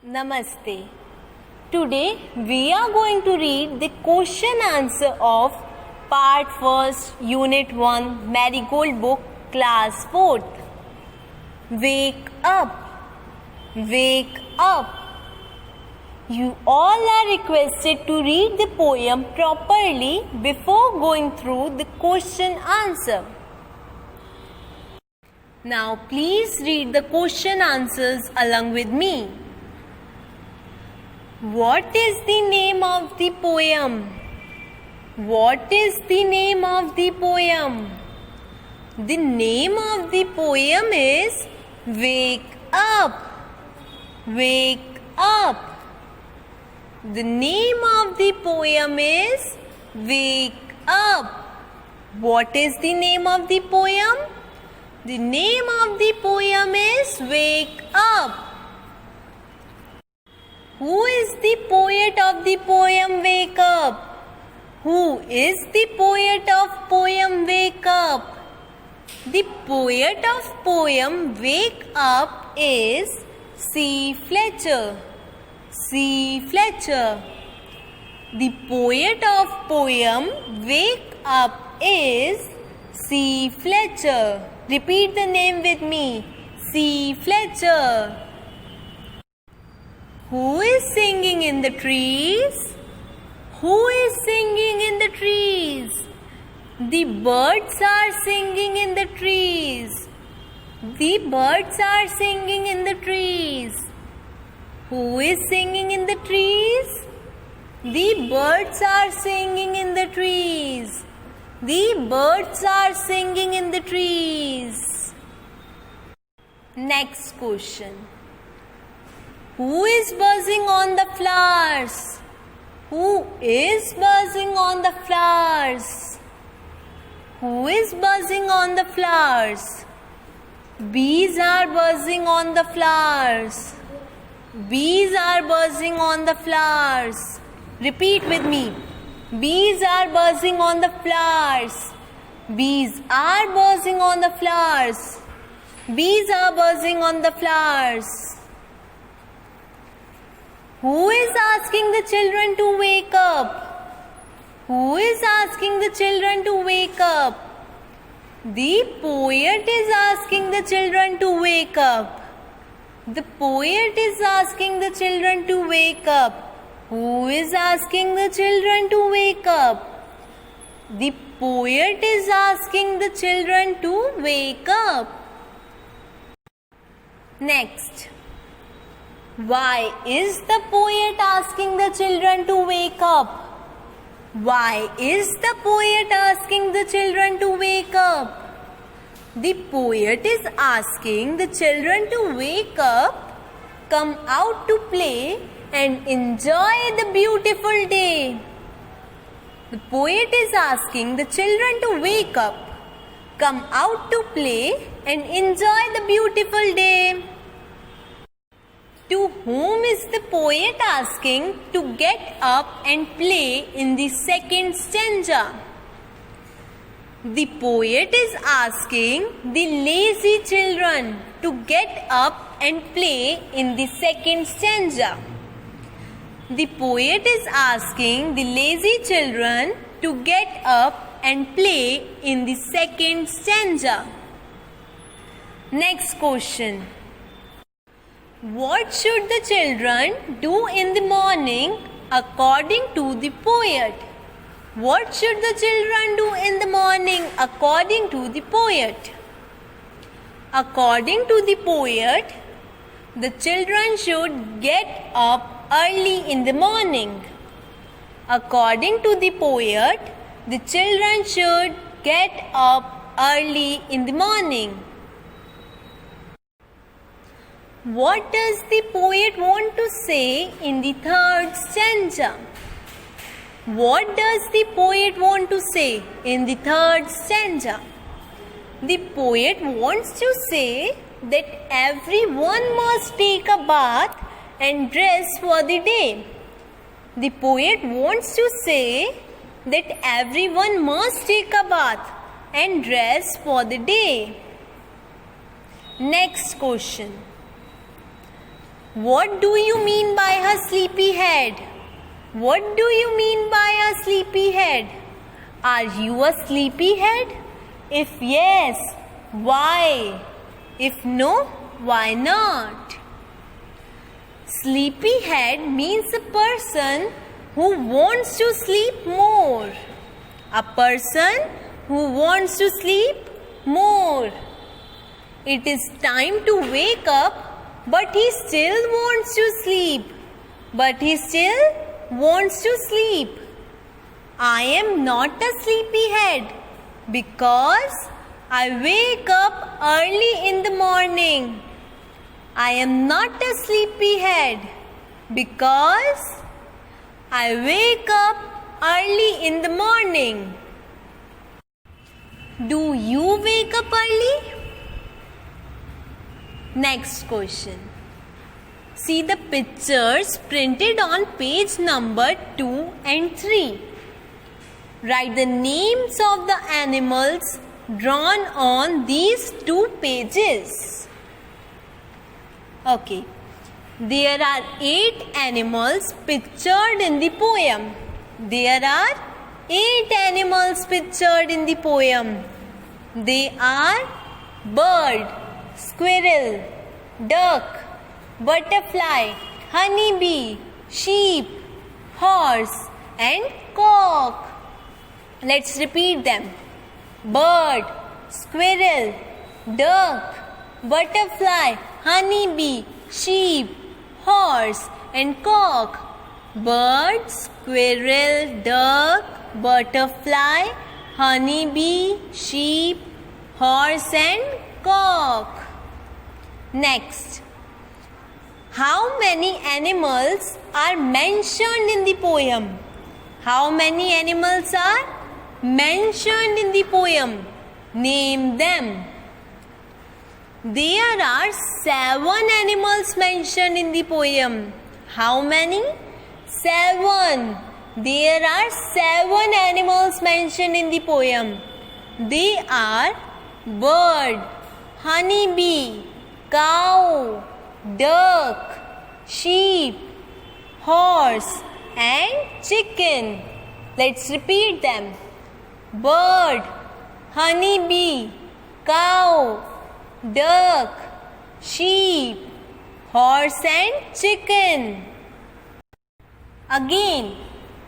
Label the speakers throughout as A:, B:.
A: Namaste. Today we are going to read the question answer of part 1st Unit 1 Marigold book class 4th. Wake up. Wake up. You all are requested to read the poem properly before going through the question answer. Now please read the question answers along with me. What is the name of the poem? What is the name of the poem? The name of the poem is Wake Up. Wake Up. The name of the poem is Wake Up. What is the name of the poem? The name of the poem is Wake Up. Who is the poet of the poem Wake Up? Who is the poet of poem Wake Up? The poet of poem Wake Up is C. Fletcher. C. Fletcher. The poet of poem Wake Up is C. Fletcher. Repeat the name with me. C. Fletcher. Who is singing in the trees? Who is singing in the trees? The birds are singing in the trees. The birds are singing in the trees. Who is singing in the trees? The birds are singing in the trees. The birds are singing in the trees. Next question. Who is buzzing on the flowers? Who is buzzing on the flowers? Who is buzzing on the flowers? Bees are buzzing on the flowers. Bees are buzzing on the flowers. Repeat with me. Bees are buzzing on the flowers. Bees are buzzing on the flowers. Bees are buzzing on the flowers. Who is asking the children to wake up? Who is asking the children to wake up? The poet is asking the children to wake up. The poet is asking the children to wake up. Who is asking the children to wake up? The poet is asking the children to wake up. Next. Why is the poet asking the children to wake up? Why is the poet asking the children to wake up? The poet is asking the children to wake up, come out to play and enjoy the beautiful day. The poet is asking the children to wake up, come out to play and enjoy the beautiful day. To whom is the poet asking to get up and play in the second stanza? The poet is asking the lazy children to get up and play in the second stanza. The poet is asking the lazy children to get up and play in the second stanza. Next question. What should the children do in the morning according to the poet? What should the children do in the morning according to the poet? According to the poet, the children should get up early in the morning. According to the poet, the children should get up early in the morning. What does the poet want to say in the third stanza? What does the poet want to say in the third stanza? The poet wants to say that everyone must take a bath and dress for the day. The poet wants to say that everyone must take a bath and dress for the day. Next question. What do you mean by a sleepy head? What do you mean by a sleepy head? Are you a sleepy head? If yes, why? If no, why not? Sleepy head means a person who wants to sleep more. A person who wants to sleep more. It is time to wake up, but he still wants to sleep. I am not a sleepy head because I wake up early in the morning. I am not a sleepy head because I wake up early in the morning. Do you wake up early? Next question. See the pictures printed on page number 2 and 3. Write the names of the animals drawn on these 2 pages. Okay. There are 8 animals pictured in the poem. There are 8 animals pictured in the poem. They are bird, squirrel, duck, butterfly, honeybee, sheep, horse and cock. Let's repeat them. Bird, squirrel, duck, butterfly, honeybee, sheep, horse and cock. Bird, squirrel, duck, butterfly, honeybee, sheep, horse and cock. Next. How many animals are mentioned in the poem? How many animals are mentioned in the poem? Name them. There are 7 animals mentioned in the poem. How many? 7. There are 7 animals mentioned in the poem. They are bird, honeybee, cow, duck, sheep, horse and chicken. Let's repeat them. Bird, honeybee, cow, duck, sheep, horse and chicken. Again,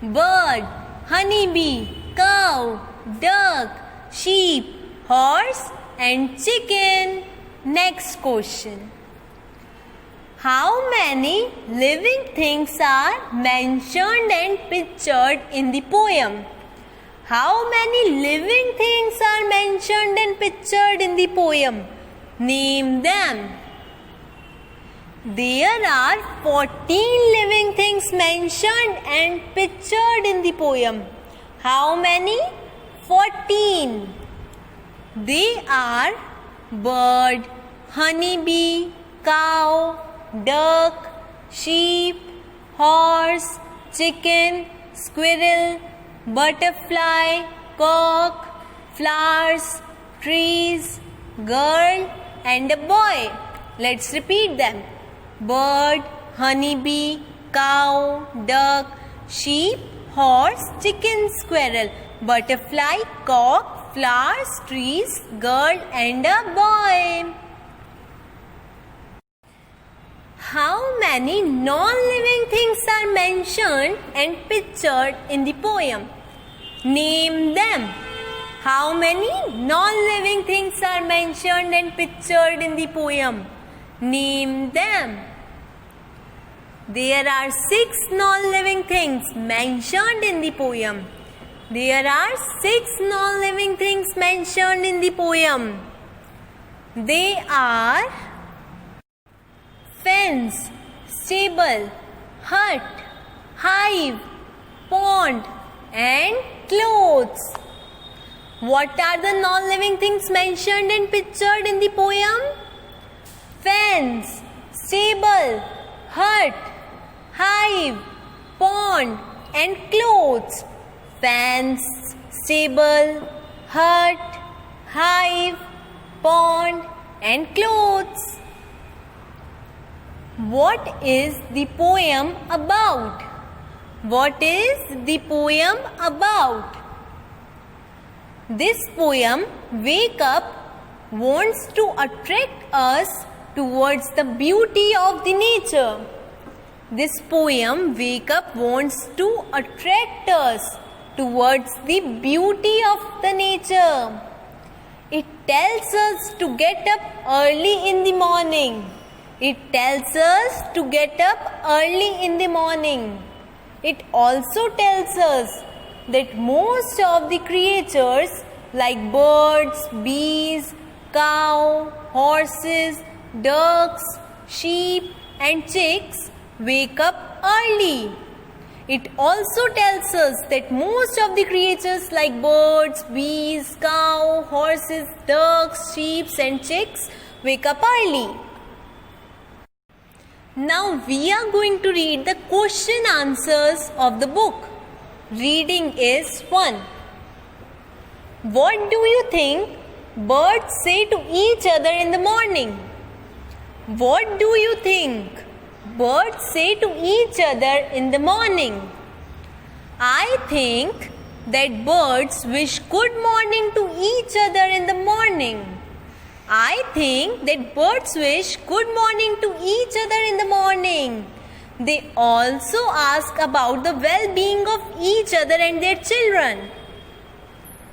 A: bird, honeybee, cow, duck, sheep, horse and chicken. Next question. How many living things are mentioned and pictured in the poem? How many living things are mentioned and pictured in the poem? Name them. There are 14 living things mentioned and pictured in the poem. How many? 14. They are bird, honeybee, cow, duck, sheep, horse, chicken, squirrel, butterfly, cock, flowers, trees, girl and a boy. Let's repeat them. Bird, honeybee, cow, duck, sheep, horse, chicken, squirrel, butterfly, cock, flowers, trees, girl and a boy. How many non-living things are mentioned and pictured in the poem? Name them. How many non-living things are mentioned and pictured in the poem? Name them. There are 6 non-living things mentioned in the poem. There are 6 non-living things mentioned in the poem. They are fence, stable, hut, hive, pond and clothes. What are the non-living things mentioned and pictured in the poem? Fence, stable, hut, hive, pond and clothes. Fence, stable, hut, hive, pond and clothes. What is the poem about? What is the poem about? This poem, Wake Up, wants to attract us towards the beauty of the nature. This poem, Wake Up, wants to attract us towards the beauty of the nature. It tells us to get up early in the morning. It tells us to get up early in the morning. It also tells us that most of the creatures like birds, bees, cow, horses, ducks, sheep and chicks wake up early. It also tells us that most of the creatures like birds, bees, cow, horses, ducks, sheep and chicks wake up early. Now we are going to read the question answers of the book. Reading is 1. What do you think birds say to each other in the morning? What do you think birds say to each other in the morning? I think that birds wish good morning to each other in the morning. I think that birds wish good morning to each other in the morning. They also ask about the well-being of each other and their children.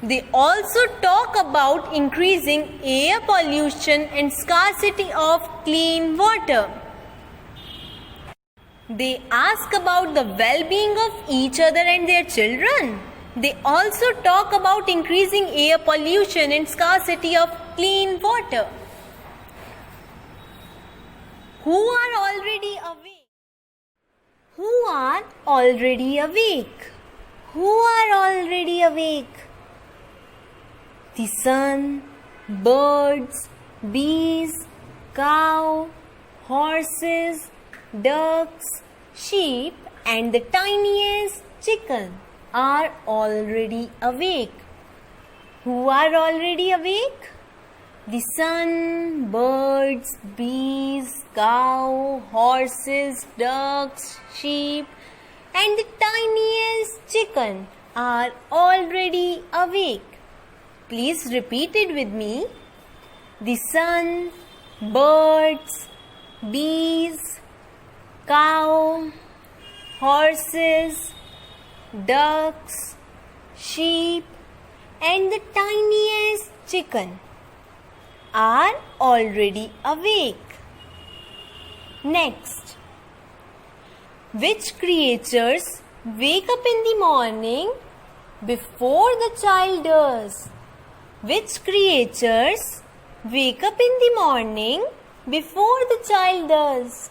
A: They also talk about increasing air pollution and scarcity of clean water. They ask about the well-being of each other and their children. They also talk about increasing air pollution and scarcity of clean water. Who are already awake? Who are already awake? Who are already awake? The sun, birds, bees, cow, horses, ducks, sheep and the tiniest chicken are already awake. Who are already awake? The sun, birds, bees, cow, horses, ducks, sheep and the tiniest chicken are already awake. Please repeat it with me. The sun, birds, bees, cow, horses, ducks, sheep and the tiniest chicken are already awake. Next, which creatures wake up in the morning before the child does? Which creatures wake up in the morning before the child does?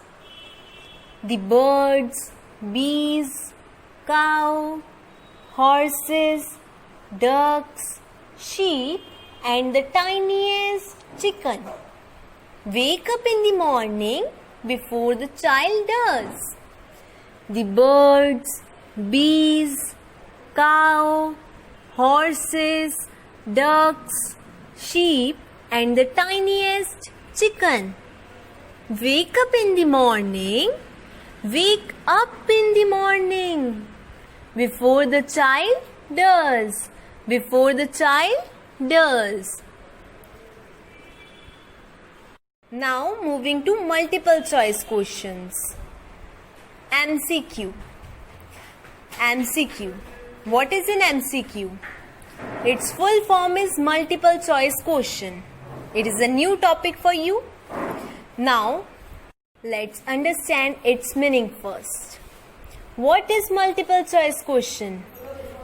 A: The birds, bees, cow, horses, ducks, sheep and the tiniest chicken wake up in the morning before the child does. The birds, bees, cow, horses, ducks, sheep and the tiniest chicken wake up in the morning. Wake up in the morning before the child does. Before the child does. Now moving to multiple choice questions. MCQ. MCQ. What is an MCQ? Its full form is multiple choice question. It is a new topic for you. Now let's understand its meaning first. What is multiple choice question?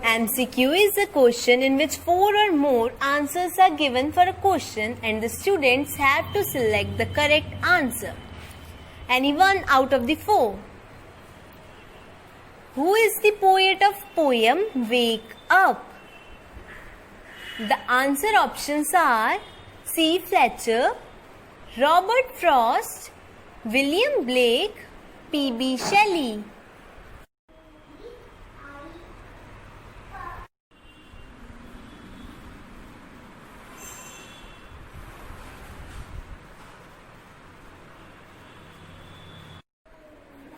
A: MCQ is a question in which 4 or more answers are given for a question and the students have to select the correct answer. Any one out of the 4. Who is the poet of poem Wake Up? The answer options are C. Fletcher, Robert Frost, William Blake, P.B. Shelley.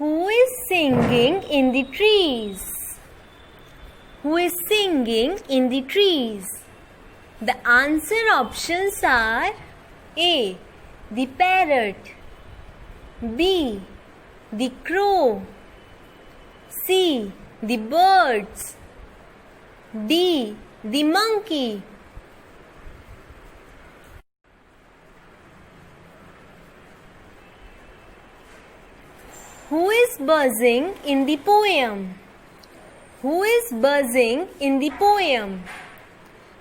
A: Who is singing in the trees? Who is singing in the trees? The answer options are A. The parrot, B. the crow, C. the birds, D. the monkey. Who is buzzing in the poem? Who is buzzing in the poem?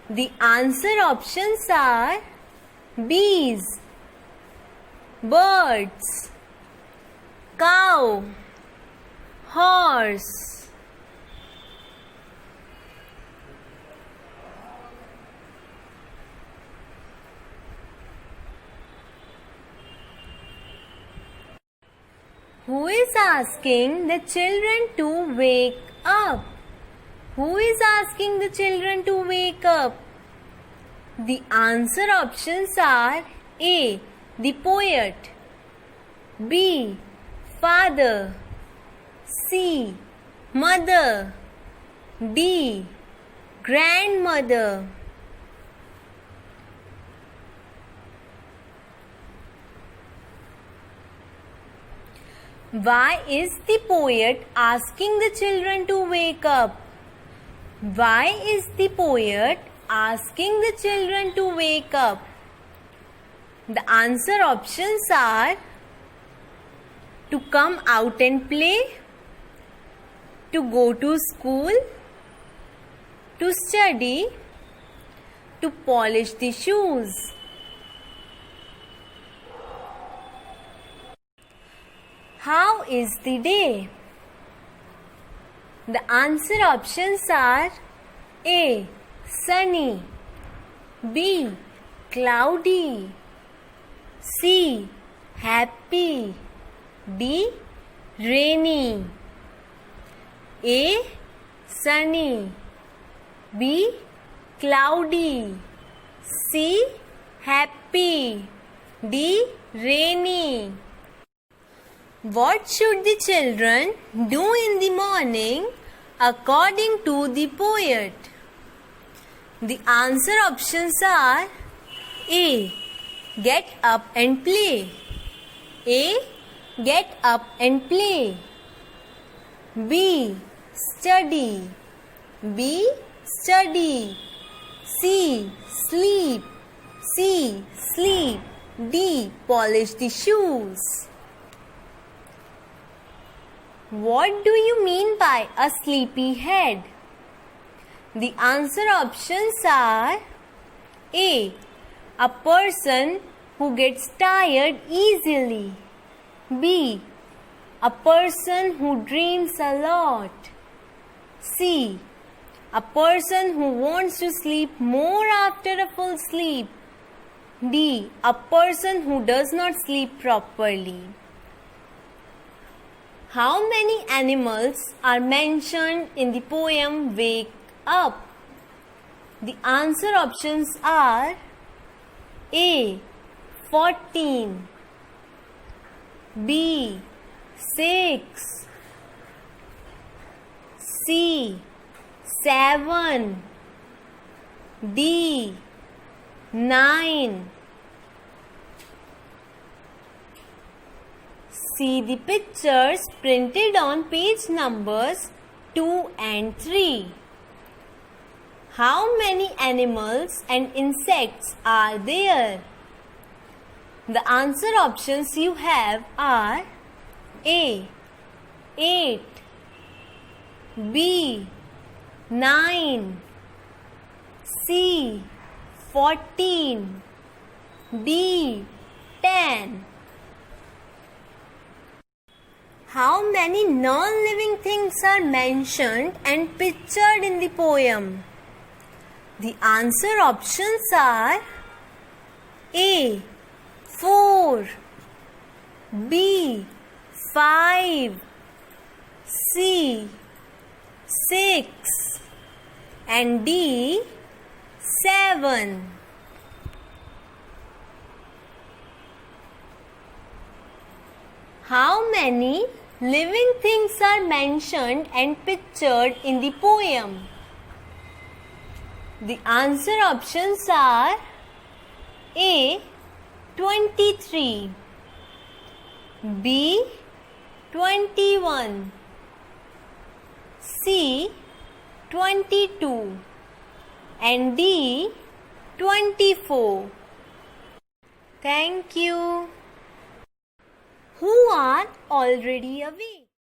A: The answer options are bees, birds, cow, horse. Who is asking the children to wake up? Who is asking the children to wake up? The answer options are A. the poet, B. father, C. mother, D. grandmother. Why is the poet asking the children to wake up? Why is the poet asking the children to wake up? The answer options are to come out and play, to go to school, to study, to polish the shoes. How is the day? The answer options are A. sunny, B. cloudy, C. happy, D. rainy. A. sunny, B. cloudy, C. happy, D. rainy. What should the children do in the morning according to the poet? The answer options are A. get up and play, A. get up and play, B. study, B. study, C. sleep, C. sleep, D. polish the shoes. What do you mean by a sleepy head? The answer options are A. a person who gets tired easily, B. a person who dreams a lot, C. a person who wants to sleep more after a full sleep, D. a person who does not sleep properly. How many animals are mentioned in the poem Wake Up? The answer options are A. 14, B. 6, C. 7, D. 9. See the pictures printed on page numbers 2 and 3. How many animals and insects are there? The answer options you have are A. 8, B. 9, C. 14, D. 10. How many non-living things are mentioned and pictured in the poem? The answer options are A. 4, B. 5, C. 6, and D. 7. How many living things are mentioned and pictured in the poem? The answer options are A. 23, B. 21, C. 22 and D. 24. Thank you. Who are already awake?